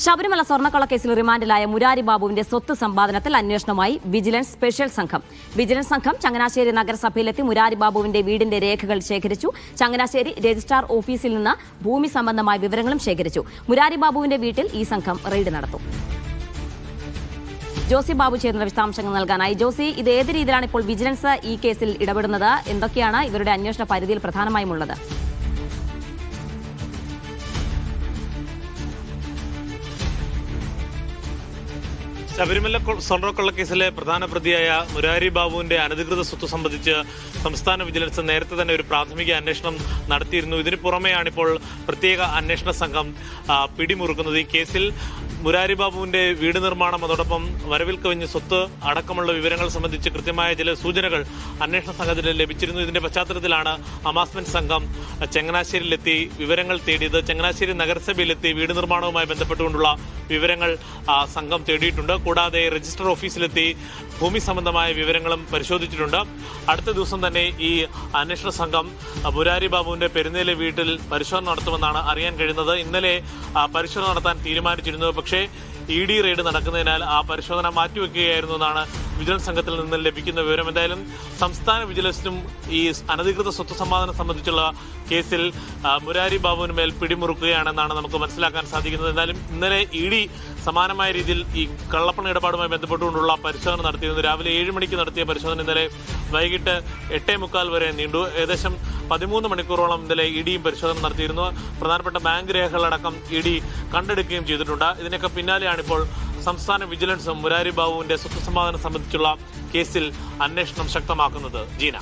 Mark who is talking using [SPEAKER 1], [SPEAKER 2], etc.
[SPEAKER 1] ശബരിമല സ്വർണ്ണക്കൊള്ളക്കേസിൽ റിമാൻഡിലായ മുരാരി ബാബുവിന്റെ സ്വത്ത് സമ്പാദനത്തിൽ അന്വേഷണവുമായി വിജിലൻസ് സ്പെഷ്യൽ സംഘം. വിജിലൻസ് സംഘം ചങ്ങനാശ്ശേരി നഗരസഭയിലെത്തി മുരാരി ബാബുവിന്റെ വീടിന്റെ രേഖകൾ ശേഖരിച്ചു. ചങ്ങനാശ്ശേരി രജിസ്ട്രാർ ഓഫീസിൽ നിന്ന് ഭൂമി സംബന്ധമായ വിവരങ്ങളും ശേഖരിച്ചു. മുരാരി ബാബുവിന്റെ വീട്ടിൽ ഈ സംഘം റെയ്ഡ് നടത്തും. ജോസി ബാബു ചേർന്ന വിശദാംശങ്ങൾ നൽകാനായി. ജോസി, ഇത് ഏത് രീതിയിലാണ് ഇപ്പോൾ വിജിലൻസ് ഈ കേസിൽ ഇടപെടുന്നത്? എന്തൊക്കെയാണ് ഇവരുടെ അന്വേഷണ പരിധിയിൽ പ്രധാനമായും ഉള്ളത്?
[SPEAKER 2] ശബരിമല സ്വർണ്ണക്കൊള്ളക്കേസിലെ പ്രധാന പ്രതിയായ മുരാരി ബാബുവിന്റെ അനധികൃത സ്വത്ത് സംബന്ധിച്ച് സംസ്ഥാന വിജിലൻസ് നേരത്തെ തന്നെ ഒരു പ്രാഥമിക അന്വേഷണം നടത്തിയിരുന്നു. ഇതിനു പുറമെയാണിപ്പോൾ പ്രത്യേക അന്വേഷണ സംഘം പിടിമുറുക്കുന്നത്. ഈ കേസിൽ മുരാരി ബാബുവിന്റെ വീട് നിർമ്മാണം, അതോടൊപ്പം വരവിൽ കവിഞ്ഞ സ്വത്ത് അടക്കമുള്ള വിവരങ്ങൾ സംബന്ധിച്ച് കൃത്യമായ ചില സൂചനകൾ അന്വേഷണ സംഘത്തിന് ലഭിച്ചിരുന്നു. ഇതിന്റെ പശ്ചാത്തലത്തിലാണ് അമാസ്മെന്റ് സംഘം ചങ്ങനാശ്ശേരിയിലെത്തി വിവരങ്ങൾ തേടിയത്. ചങ്ങനാശ്ശേരി നഗരസഭയിലെത്തി വീട് നിർമ്മാണവുമായി ബന്ധപ്പെട്ടുകൊണ്ടുള്ള വിവരങ്ങൾ സംഘം തേടിയിട്ടുണ്ട്. കൂടാതെ രജിസ്റ്റർ ഓഫീസിലെത്തി ഭൂമി സംബന്ധമായ വിവരങ്ങളും പരിശോധിച്ചിട്ടുണ്ട്. അടുത്ത ദിവസം തന്നെ ഈ അന്വേഷണ സംഘം മുരാരി ബാബുവിന്റെ പെരുന്നേലെ വീട്ടിൽ പരിശോധന നടത്തുമെന്നാണ് അറിയാൻ കഴിയുന്നത്. ഇന്നലെ പരിശോധന നടത്താൻ തീരുമാനിച്ചിരുന്നു. പക്ഷേ ED റെയ്ഡ് നടക്കുന്നതിനാൽ ആ പരിശോധന മാറ്റിവെക്കുകയായിരുന്നു എന്നാണ് വിജിലൻസ് സംഘത്തിൽ നിന്ന് ലഭിക്കുന്ന വിവരം. എന്തായാലും സംസ്ഥാന വിജിലൻസിനും ഈ അനധികൃത സ്വത്ത് സമ്പാദനം സംബന്ധിച്ചുള്ള കേസിൽ മുരാരി ബാബുവിന് മേൽ പിടിമുറുക്കുകയാണെന്നാണ് നമുക്ക് മനസ്സിലാക്കാൻ സാധിക്കുന്നത്. എന്തായാലും ഇന്നലെ ED സമാനമായ രീതിയിൽ ഈ കള്ളപ്പണ ഇടപാടുമായി ബന്ധപ്പെട്ടുകൊണ്ടുള്ള പരിശോധന നടത്തിയിരുന്നു. രാവിലെ 7 മണിക്ക് നടത്തിയ പരിശോധന ഇന്നലെ വൈകിട്ട് 8:45 വരെ നീണ്ടു. ഏകദേശം 13 മണിക്കൂറോളം ഇന്നലെ EDയും പരിശോധന നടത്തിയിരുന്നു. പ്രധാനപ്പെട്ട ബാങ്ക് രേഖകളടക്കം ED കണ്ടെടുക്കുകയും ചെയ്തിട്ടുണ്ട്. ഇതിനൊക്കെ പിന്നാലെയാണിപ്പോൾ സംസ്ഥാന വിജിലൻസും മുരാരി ബാബുവിന്റെ സ്വത്ത് സമ്പാദനം സംബന്ധിച്ചുള്ള കേസിൽ അന്വേഷണം ശക്തമാക്കുന്നത്. ജീന.